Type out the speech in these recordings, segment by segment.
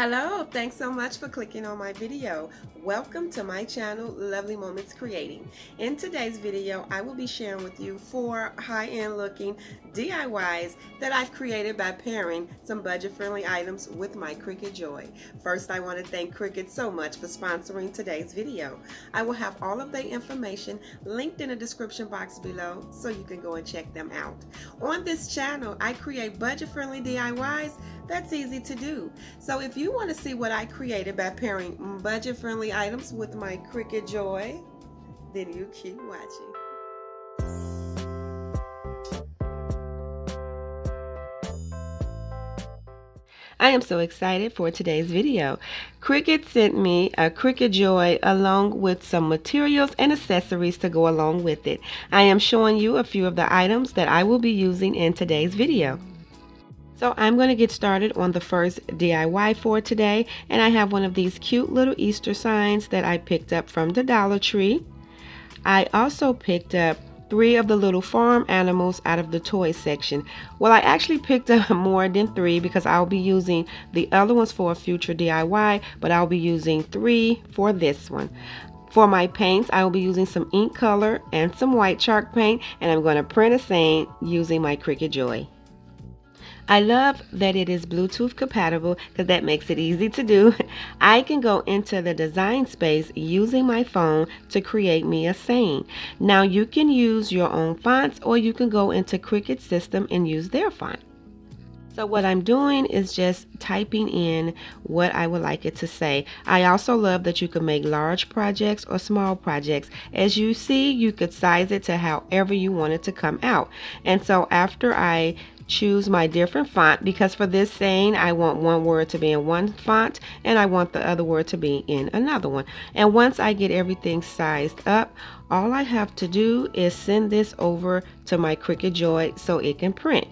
Hello, thanks so much for clicking on my video. Welcome to my channel, Lovely Moments Creating. In today's video, I will be sharing with you 4 high-end looking DIYs that I've created by pairing some budget-friendly items with my Cricut Joy. First, I want to thank Cricut so much for sponsoring today's video. I will have all of their information linked in the description box below so you can go and check them out. On this channel, I create budget-friendly DIYs that's easy to do. So if you want to see what I created by pairing budget-friendly items with my Cricut Joy, then you keep watching. I am so excited for today's video. Cricut sent me a Cricut Joy along with some materials and accessories to go along with it. I am showing you a few of the items that I will be using in today's video. So I'm going to get started on the first DIY for today, and I have one of these cute little Easter signs that I picked up from the Dollar Tree. I also picked up 3 of the little farm animals out of the toy section. Well, I actually picked up more than 3 because I'll be using the other ones for a future DIY, but I'll be using 3 for this one. For my paints, I will be using some ink color and some white chalk paint, and I'm going to print a saying using my Cricut Joy. I love that it is Bluetooth compatible because that makes it easy to do. I can go into the design space using my phone to create me a saying. Now you can use your own fonts, or you can go into Cricut system and use their font. So what I'm doing is just typing in what I would like it to say. I also love that you can make large projects or small projects. As you see, you could size it to however you want it to come out. And so after I choose my different font, because for this saying I want one word to be in one font and I want the other word to be in another one. And once I get everything sized up, all I have to do is send this over to my Cricut Joy so it can print.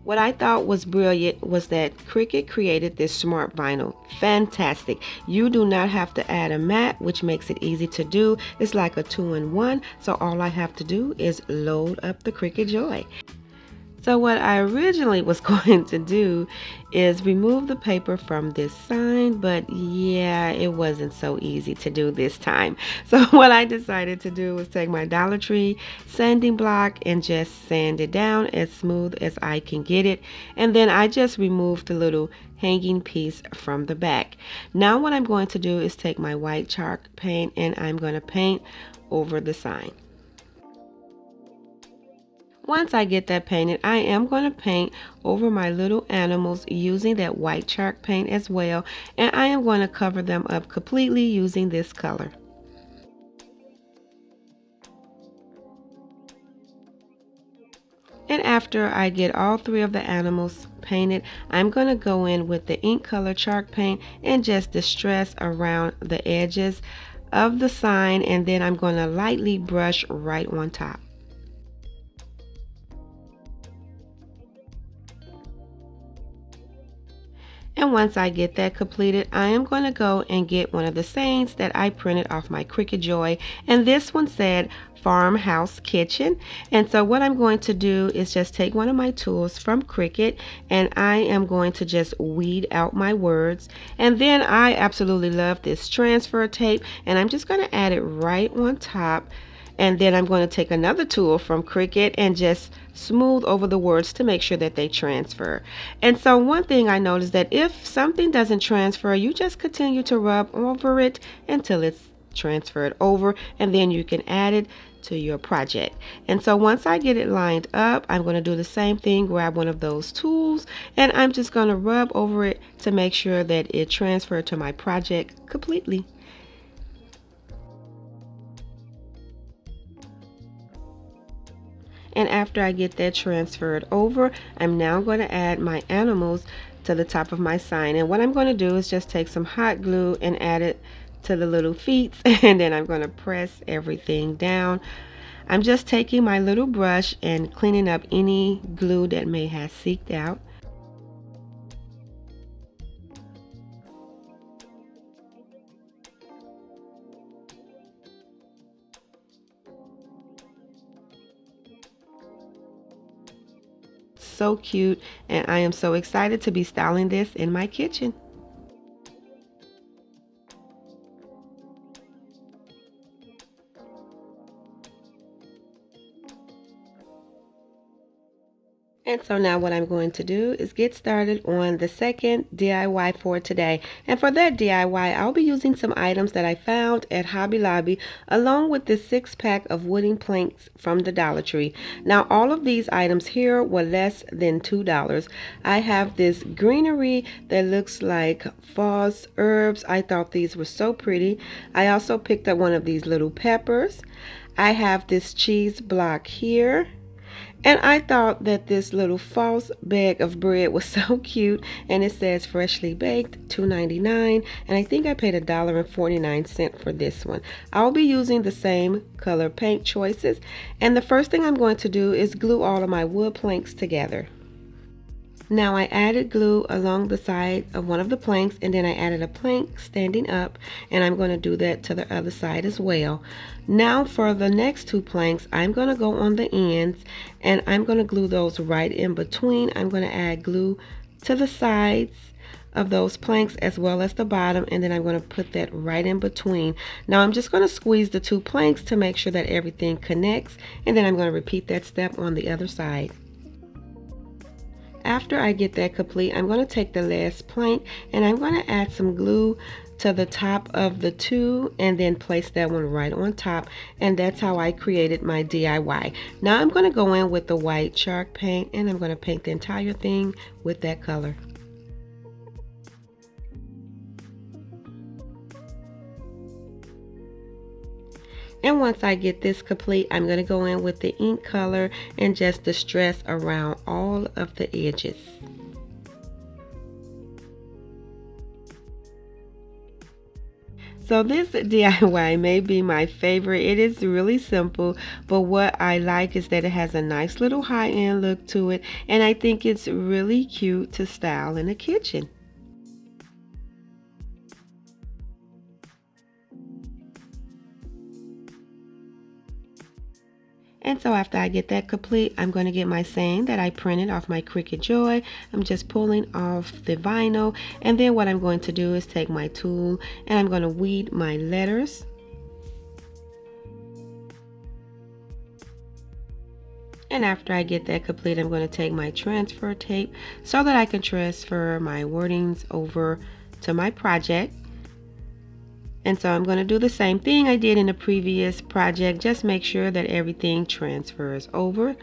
What I thought was brilliant was that Cricut created this smart vinyl. Fantastic. You do not have to add a mat, which makes it easy to do. It's like a 2-in-1, so all I have to do is load up the Cricut Joy. So what I originally was going to do is remove the paper from this sign, but yeah, it wasn't so easy to do this time. So what I decided to do was take my Dollar Tree sanding block and just sand it down as smooth as I can get it. And then I just removed the little hanging piece from the back. Now what I'm going to do is take my white chalk paint and I'm going to paint over the sign. Once I get that painted, I am going to paint over my little animals using that white chalk paint as well, and I am going to cover them up completely using this color. And after I get all 3 of the animals painted, I'm going to go in with the ink color chalk paint and just distress around the edges of the sign, and then I'm going to lightly brush right on top. And once I get that completed, I am going to go and get one of the sayings that I printed off my Cricut Joy. And this one said Farmhouse Kitchen. And so what I'm going to do is just take one of my tools from Cricut and I am going to just weed out my words. And then I absolutely love this transfer tape, and I'm just going to add it right on top. And then I'm going to take another tool from Cricut and just smooth over the words to make sure that they transfer. And so one thing I noticed that if something doesn't transfer, you just continue to rub over it until it's transferred over, and then you can add it to your project. And so once I get it lined up, I'm going to do the same thing, grab one of those tools, and I'm just going to rub over it to make sure that it transferred to my project completely. And after I get that transferred over, I'm now going to add my animals to the top of my sign. And what I'm going to do is just take some hot glue and add it to the little feet, and then I'm going to press everything down. I'm just taking my little brush and cleaning up any glue that may have seeped out. So cute, and I am so excited to be styling this in my kitchen. And so now what I'm going to do is get started on the second DIY for today. And for that DIY, I'll be using some items that I found at Hobby Lobby, along with this 6-pack of wooden planks from the Dollar Tree. Now all of these items here were less than $2. I have this greenery that looks like false herbs. I thought these were so pretty. I also picked up one of these little peppers. I have this cheese block here. And I thought that this little false bag of bread was so cute, and it says freshly baked, $2.99, and I think I paid $1.49 for this one. I'll be using the same color paint choices, and the first thing I'm going to do is glue all of my wood planks together. Now I added glue along the side of one of the planks, and then I added a plank standing up, and I'm going to do that to the other side as well. Now for the next 2 planks, I'm going to go on the ends and I'm going to glue those right in between. I'm going to add glue to the sides of those planks as well as the bottom, and then I'm going to put that right in between. Now I'm just going to squeeze the 2 planks to make sure that everything connects, and then I'm going to repeat that step on the other side. After I get that complete, I'm going to take the last plank and I'm going to add some glue to the top of the 2 and then place that one right on top, and that's how I created my DIY. Now I'm going to go in with the white chalk paint and I'm going to paint the entire thing with that color. And once I get this complete, I'm going to go in with the ink color and just distress around all of the edges. So this DIY may be my favorite. It is really simple, but what I like is that it has a nice little high-end look to it, and I think it's really cute to style in a kitchen. And so after I get that complete, I'm going to get my saying that I printed off my Cricut Joy. I'm just pulling off the vinyl, and then what I'm going to do is take my tool and I'm going to weed my letters. And after I get that complete, I'm going to take my transfer tape so that I can transfer my wordings over to my project. And so I'm going to do the same thing I did in the previous project. Just make sure that everything transfers over.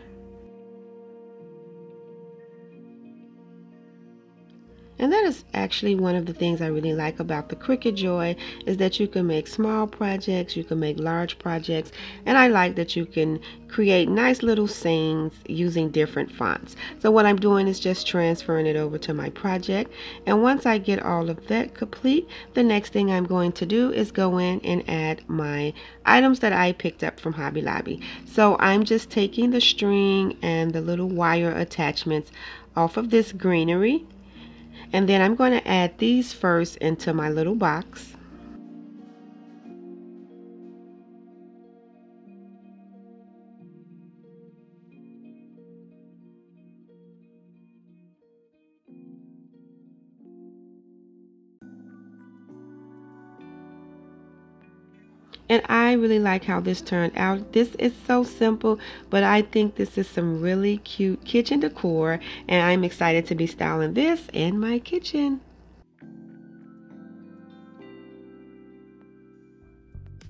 And that is actually one of the things I really like about the Cricut Joy, is that you can make small projects, you can make large projects, and I like that you can create nice little sayings using different fonts. So what I'm doing is just transferring it over to my project, and once I get all of that complete, the next thing I'm going to do is go in and add my items that I picked up from Hobby Lobby. So I'm just taking the string and the little wire attachments off of this greenery. And then I'm going to add these first into my little box. And I really like how this turned out. This is so simple, but I think this is some really cute kitchen decor, and I'm excited to be styling this in my kitchen.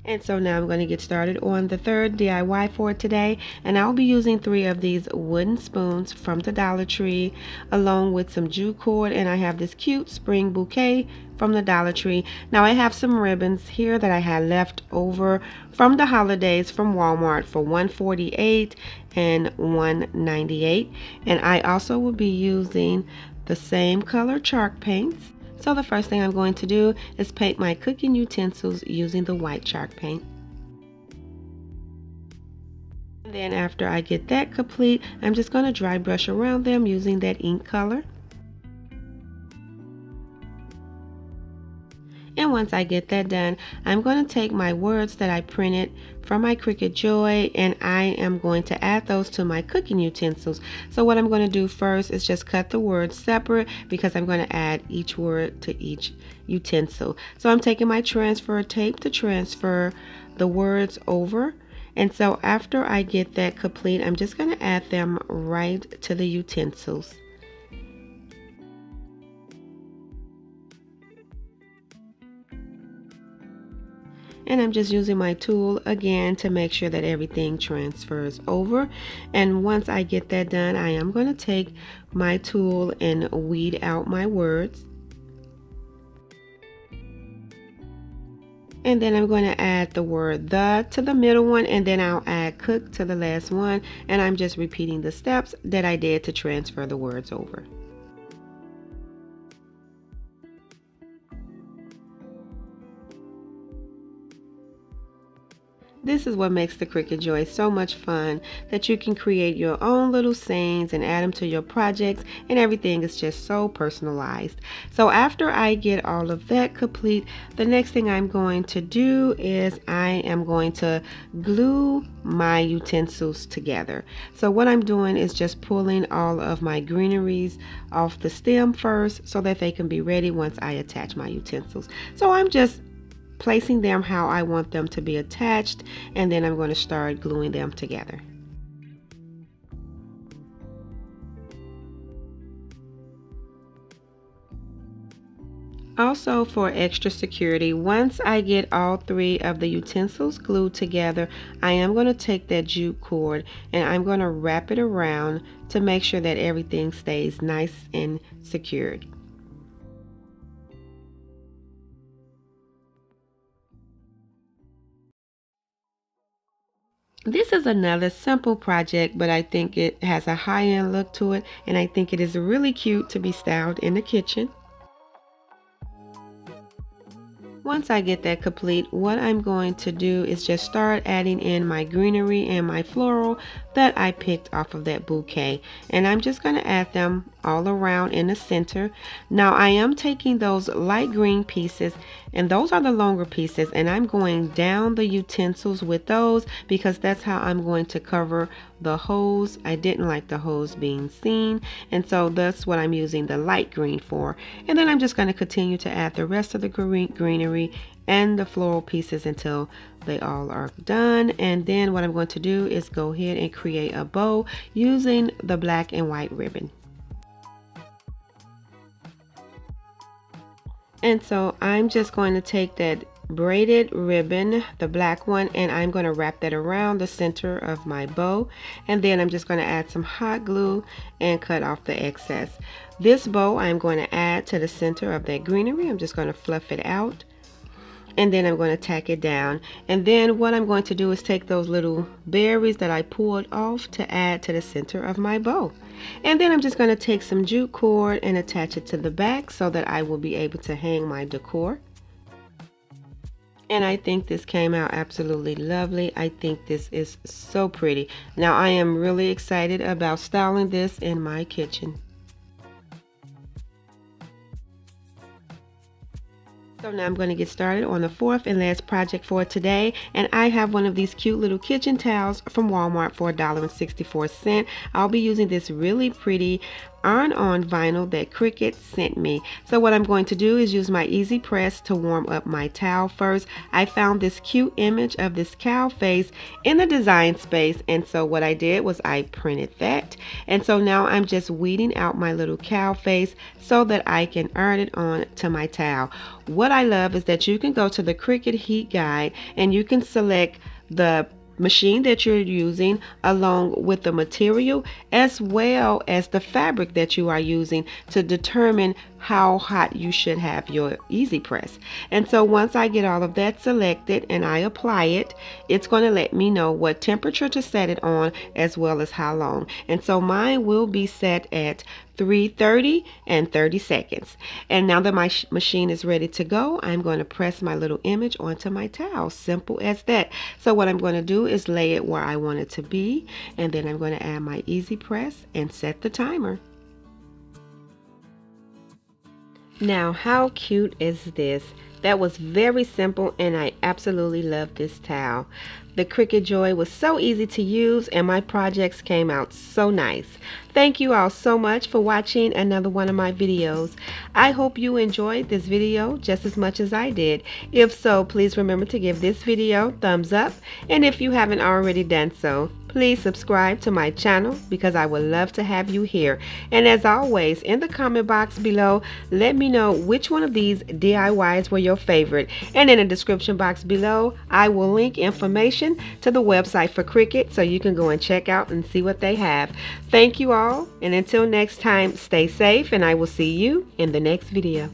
And so now I'm going to get started on the third DIY for today, and I'll be using 3 of these wooden spoons from the Dollar Tree along with some jute cord, and I have this cute spring bouquet from the Dollar Tree. Now I have some ribbons here that I had left over from the holidays from Walmart for $148 and $198, and I also will be using the same color chalk paints. So the first thing I'm going to do is paint my cooking utensils using the white chalk paint. And then after I get that complete, I'm just going to dry brush around them using that ink color. And once I get that done, I'm going to take my words that I printed from my Cricut Joy, and I am going to add those to my cooking utensils. So what I'm going to do first is just cut the words separate, because I'm going to add each word to each utensil. So I'm taking my transfer tape to transfer the words over, And so after I get that complete, I'm just going to add them right to the utensils. And I'm just using my tool again to make sure that everything transfers over. And once I get that done, I am going to take my tool and weed out my words. And then I'm going to add the word the to the middle one, and then I'll add cook to the last one. And I'm just repeating the steps that I did to transfer the words over. This is what makes the Cricut Joy so much fun, that you can create your own little scenes and add them to your projects, and everything is just so personalized. So after I get all of that complete, the next thing I'm going to do is I am going to glue my utensils together. So what I'm doing is just pulling all of my greeneries off the stem first so that they can be ready once I attach my utensils. So I'm just placing them how I want them to be attached, and then I'm going to start gluing them together. Also, for extra security, once I get all 3 of the utensils glued together, I am going to take that jute cord and I'm going to wrap it around to make sure that everything stays nice and secured. This is another simple project, but I think it has a high-end look to it, and I think it is really cute to be styled in the kitchen. Once I get that complete, what I'm going to do is just start adding in my greenery and my floral that I picked off of that bouquet, and I'm just going to add them all around in the center. Now I am taking those light green pieces, and those are the longer pieces, and I'm going down the utensils with those because that's how I'm going to cover the hose. I didn't like the hose being seen, and so that's what I'm using the light green for. And then I'm just going to continue to add the rest of the greenery and the floral pieces until they all are done. And then what I'm going to do is go ahead and create a bow using the black and white ribbon. And so I'm just going to take that braided ribbon, the black one, and I'm going to wrap that around the center of my bow, and then I'm just going to add some hot glue and cut off the excess. This bow I'm going to add to the center of that greenery. I'm just going to fluff it out, and then I'm going to tack it down. And then what I'm going to do is take those little berries that I pulled off to add to the center of my bow. And then I'm just going to take some jute cord and attach it to the back so that I will be able to hang my decor. And I think this came out absolutely lovely. I think this is so pretty. Now I am really excited about styling this in my kitchen. So now I'm going to get started on the 4th and last project for today, and I have one of these cute little kitchen towels from Walmart for $1.64. I'll be using this really pretty iron-on vinyl that Cricut sent me. So what I'm going to do is use my easy press to warm up my towel first. I found this cute image of this cow face in the design space, and so what I did was I printed that, and so now I'm just weeding out my little cow face so that I can iron it on to my towel. What I love is that you can go to the Cricut heat guide and you can select the machine that you're using along with the material as well as the fabric that you are using to determine how hot you should have your easy press. And so once I get all of that selected and I apply it, it's going to let me know what temperature to set it on as well as how long. And so mine will be set at 330 and 30 seconds. And now that my machine is ready to go, I'm going to press my little image onto my towel. Simple as that. So what I'm going to do is lay it where I want it to be, and then I'm going to add my easy press and set the timer. Now, how cute is this? That was very simple and I absolutely love this towel. The Cricut Joy was so easy to use and my projects came out so nice. Thank you all so much for watching another one of my videos. I hope you enjoyed this video just as much as I did. If so, please remember to give this video a thumbs up, and if you haven't already done so, please subscribe to my channel because I would love to have you here. And as always, in the comment box below, let me know which one of these DIYs were your favorite. And in the description box below, I will link information to the website for Cricut so you can go and check out and see what they have. Thank you all, and until next time, stay safe, and I will see you in the next video.